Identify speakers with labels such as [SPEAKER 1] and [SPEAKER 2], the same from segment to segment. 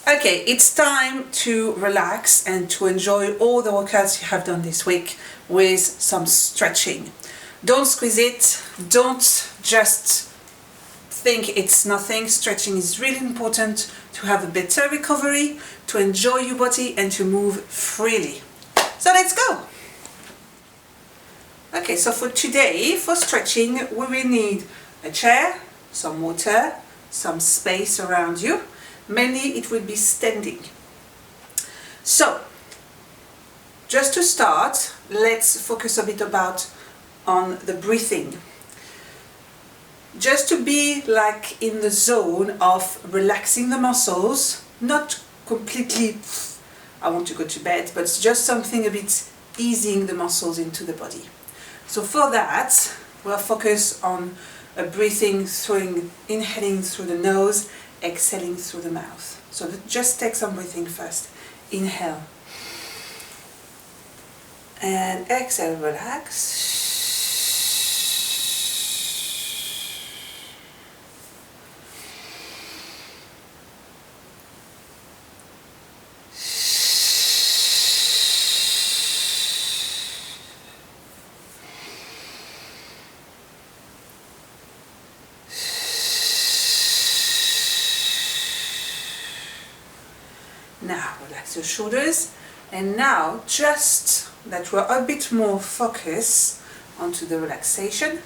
[SPEAKER 1] Okay, it's time to relax and to enjoy all the workouts you have done this week with some stretching. Don't squeeze it, don't just think it's nothing. Stretching is really important to have a better recovery, to enjoy your body and to move freely. So let's go! Okay, so for today, for stretching, we will need a chair, some water, some space around you. Mainly it will be standing. So, just to start, let's focus a bit on the breathing. Just to be like in the zone of relaxing the muscles, not completely, I want to go to bed, but it's just something a bit easing the muscles into the body. So for that, we'll focus on breathing, inhaling through the nose, exhaling through the mouth. So just take some breathing first. Inhale. And exhale, relax. Now relax your shoulders, and now just that we're a bit more focused onto the relaxation,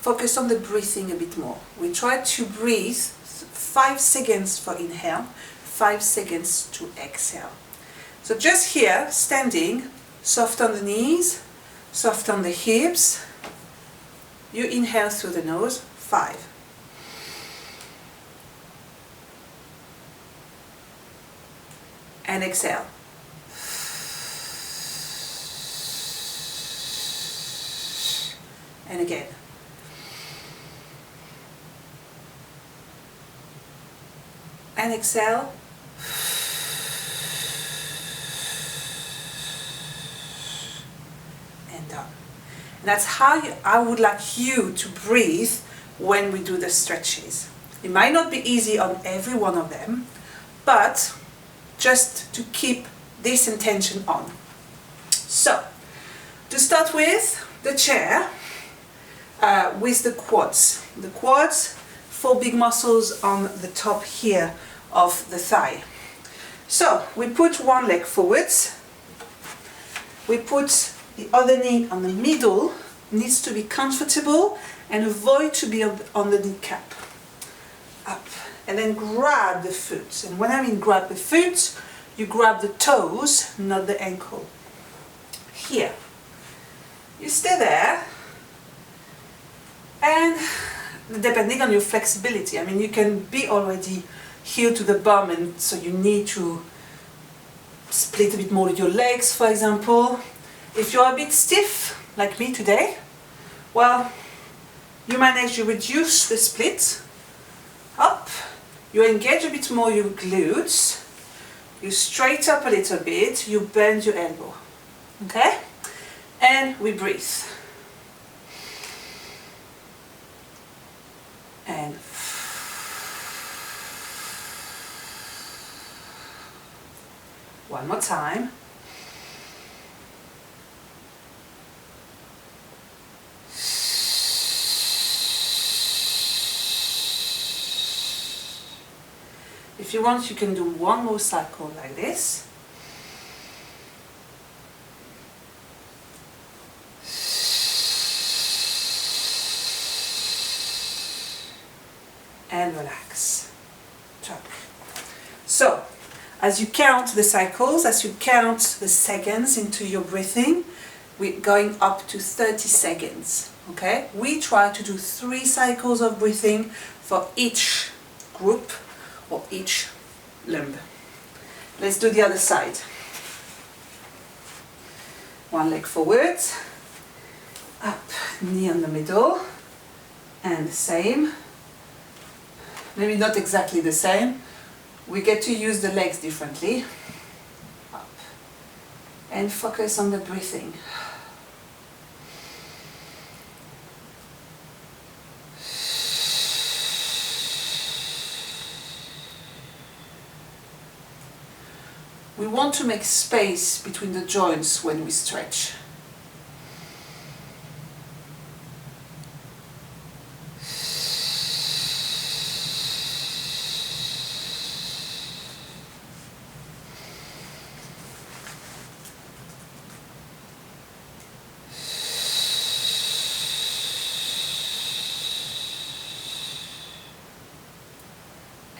[SPEAKER 1] focus on the breathing a bit more. We try to breathe 5 seconds for inhale, 5 seconds to exhale. So just here, standing, soft on the knees, soft on the hips. You inhale through the nose, 5. And exhale. And again. And exhale. And done. And that's how I would like you to breathe when we do the stretches. It might not be easy on every one of them, but just to keep this intention on. So, to start with, the chair with the quads. The quads, 4 big muscles on the top here of the thigh. So, we put one leg forwards. We put the other knee on the middle. Needs to be comfortable and avoid to be on the kneecap. Up. And then grab the foot. And when I mean grab the foot, you grab the toes, not the ankle. Here. You stay there. And depending on your flexibility, I mean, you can be already heel to the bum, and so you need to split a bit more with your legs, for example. If you're a bit stiff, like me today, well, you manage to reduce the split. Up. You engage a bit more your glutes, you straight up a little bit, you bend your elbow, okay? And we breathe. And one more time. If you want, you can do one more cycle like this. And relax. Chuck. So, as you count the cycles, as you count the seconds into your breathing, we're going up to 30 seconds. Okay? We try to do 3 cycles of breathing for each group or each limb. Let's do the other side. One leg forward, up, knee in the middle, and the same. Maybe not exactly the same. We get to use the legs differently. Up. And focus on the breathing. we want to make space between the joints when we stretch.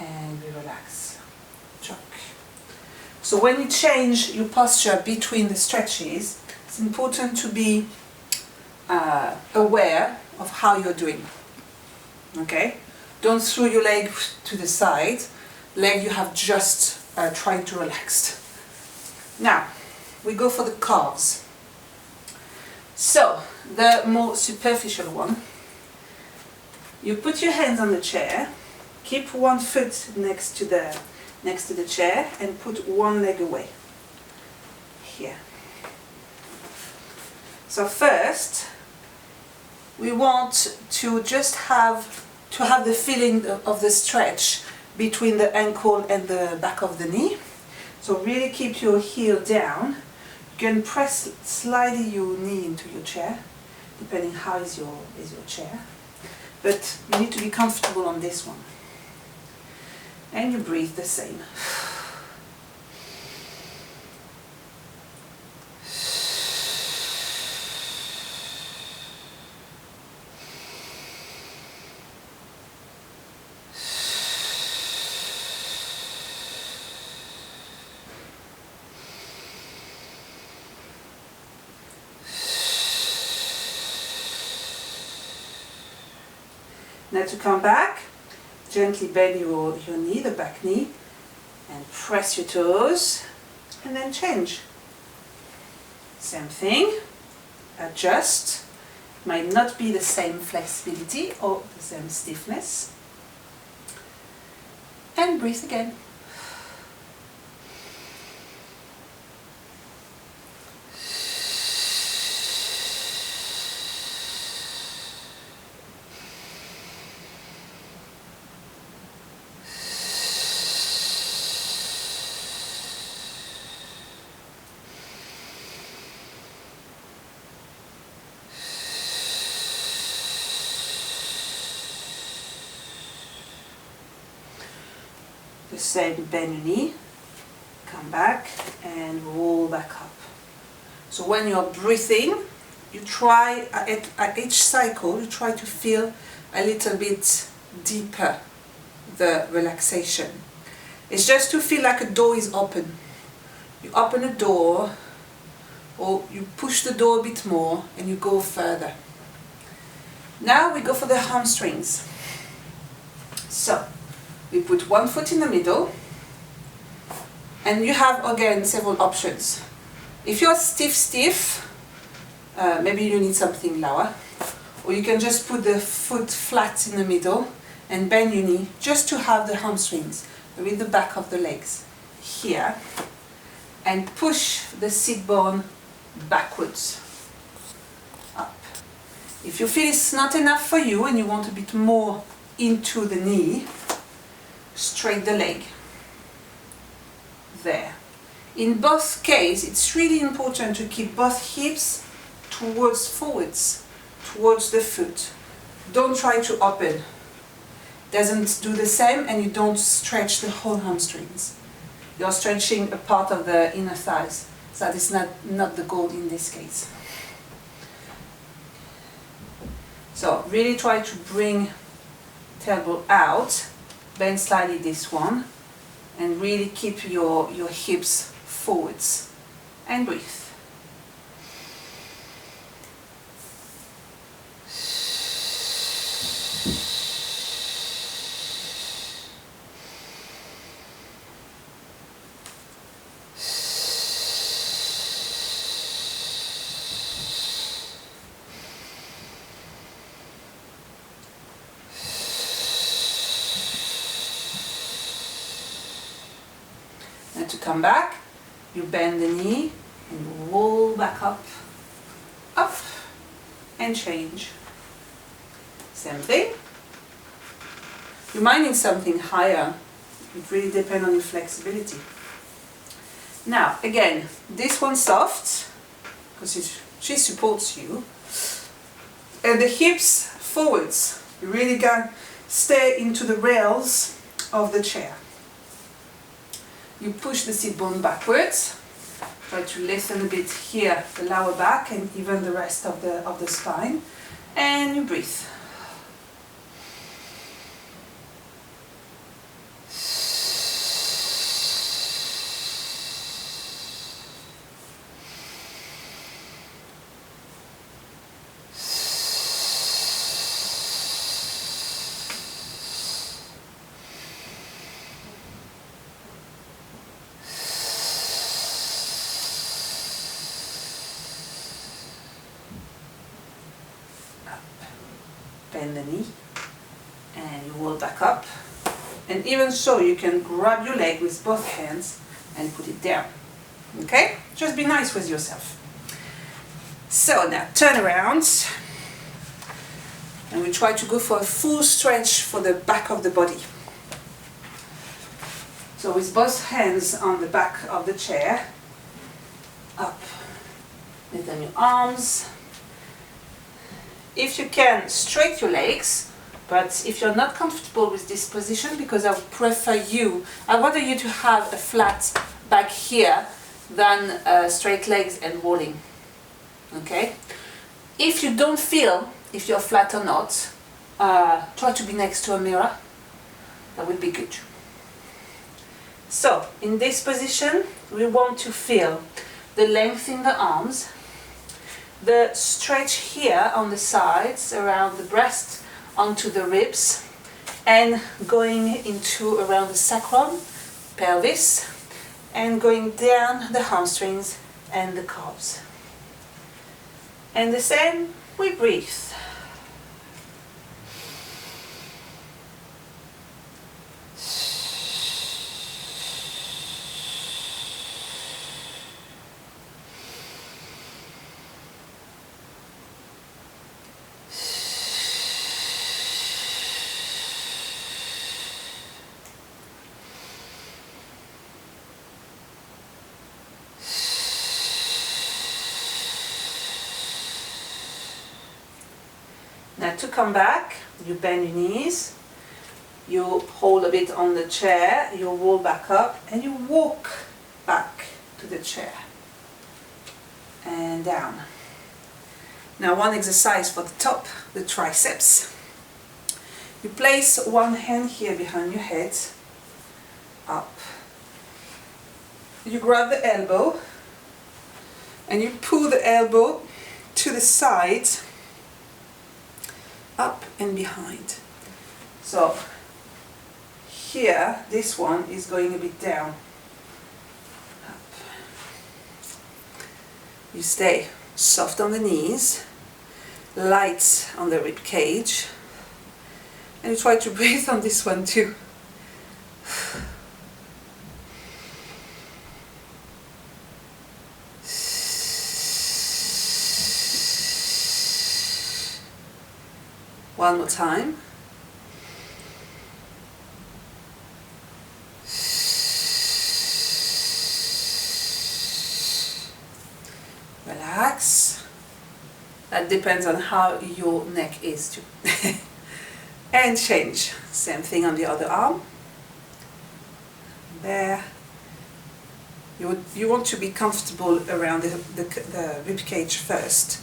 [SPEAKER 1] And we relax. Choke. So when you change your posture between the stretches, it's important to be aware of how you're doing. Okay? Don't throw your leg to the side. Leg you have just tried to relax. Now, we go for the calves. So, the more superficial one. You put your hands on the chair. Keep one foot next to the chair and put one leg away. Here. So first, we want to just have the feeling of the stretch between the ankle and the back of the knee. So really keep your heel down. You can press slightly your knee into your chair, depending how is your chair. But you need to be comfortable on this one. And you breathe the same. Now to come back, gently bend your knee, the back knee, and press your toes, and then change. Same thing, adjust. Might not be the same flexibility or the same stiffness. And breathe again. The same, bend your knee, come back and roll back up. So when you're breathing, you try at each cycle, you try to feel a little bit deeper the relaxation. It's just to feel like a door is open. You open a door, or you push the door a bit more and you go further. Now we go for the hamstrings. So we put one foot in the middle, and you have again several options. If you're stiff, maybe you need something lower, or you can just put the foot flat in the middle and bend your knee just to have the hamstrings with the back of the legs here, and push the sit bone backwards up. If you feel it's not enough for you and you want a bit more into the knee, straight the leg. There. In both cases, it's really important to keep both hips forwards, towards the foot. Don't try to open. Doesn't do the same, and you don't stretch the whole hamstrings. You're stretching a part of the inner thighs. So that is not the goal in this case. So really try to bring tailbone out. Bend slightly this one, and really keep your hips forwards, and breathe. And to come back, you bend the knee and roll back up, and change. Same thing. You might need something higher. It really depends on your flexibility. Now again, this one's soft because she supports you, and the hips forwards. You really got stay into the rails of the chair. You push the seat bone backwards. Try to lengthen a bit here, the lower back and even the rest of the spine. And you breathe. Bend the knee and you roll back up, and even so you can grab your leg with both hands and put it down. Okay, just be nice with yourself. So now turn around and we try to go for a full stretch for the back of the body. So with both hands on the back of the chair, up, lengthen your arms. If you can, straight your legs, but if you're not comfortable with this position, because I would prefer I want you to have a flat back here than straight legs and rolling. Okay? If you don't feel if you're flat or not, try to be next to a mirror. That would be good. So, in this position, we want to feel the length in the arms, the stretch here on the sides around the breast onto the ribs, and going into around the sacrum, pelvis, and going down the hamstrings and the calves. And the same, we breathe. Now to come back, you bend your knees, you hold a bit on the chair, you roll back up and you walk back to the chair and down. Now one exercise for the top, the triceps. You place one hand here behind your head, up. You grab the elbow and you pull the elbow to the side, up and behind. So here, this one is going a bit down. Up. You stay soft on the knees, light on the rib cage, and you try to breathe on this one too. One more time. Relax. That depends on how your neck is too. And change. Same thing on the other arm. There. You want to be comfortable around the rib cage first,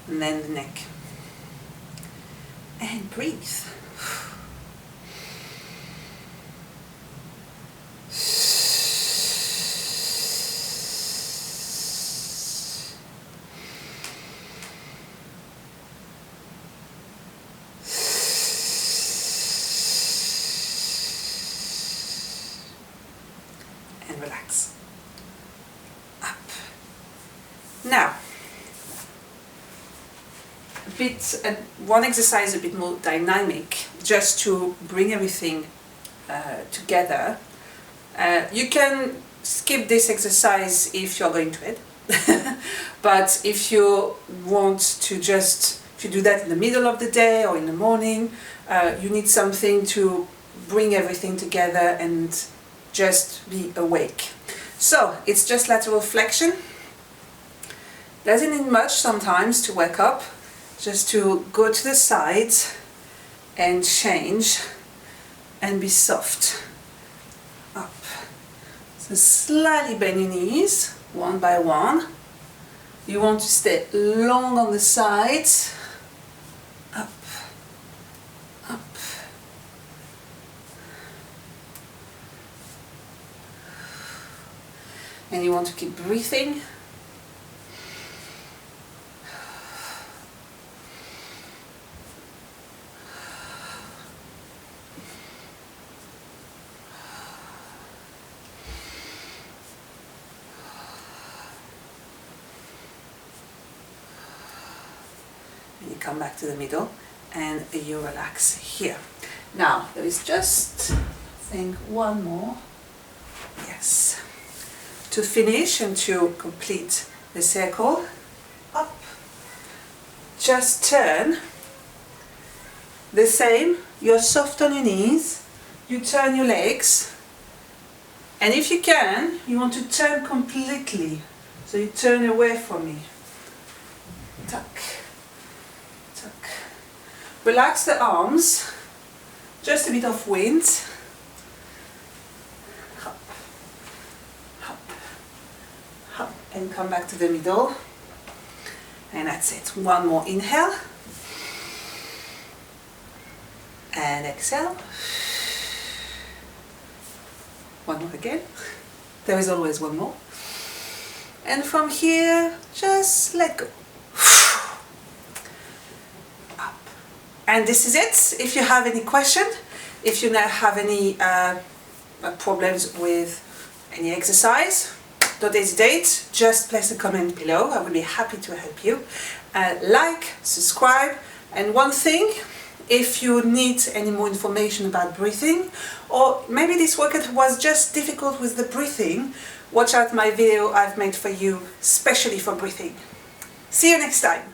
[SPEAKER 1] and then the neck. And breathe. And relax. Up. Now, one exercise a bit more dynamic, just to bring everything together. You can skip this exercise if you're going to bed, but if you want to if you do that in the middle of the day or in the morning, you need something to bring everything together and just be awake. So it's just lateral flexion. Doesn't need much sometimes to wake up, just to go to the sides and change and be soft. Up. So slightly bend your knees, one by one. You want to stay long on the sides. Up, up. And you want to keep breathing. You come back to the middle and you relax here. Now there is just, I think, one more, yes, to finish and to complete the circle. Up, just turn, the same, you're soft on your knees, you turn your legs, and if you can, you want to turn completely, so you turn away from me. Tuck. Relax the arms, just a bit of wind. Hop, hop, hop, and come back to the middle. And that's it. One more inhale. And exhale. One more again. There is always one more. And from here, just let go. And this is it. If you have any question, if you now have any problems with any exercise, don't hesitate, just place a comment below. I will be happy to help you. Like, subscribe, and one thing, if you need any more information about breathing, or maybe this workout was just difficult with the breathing, watch out my video I've made for you, especially for breathing. See you next time.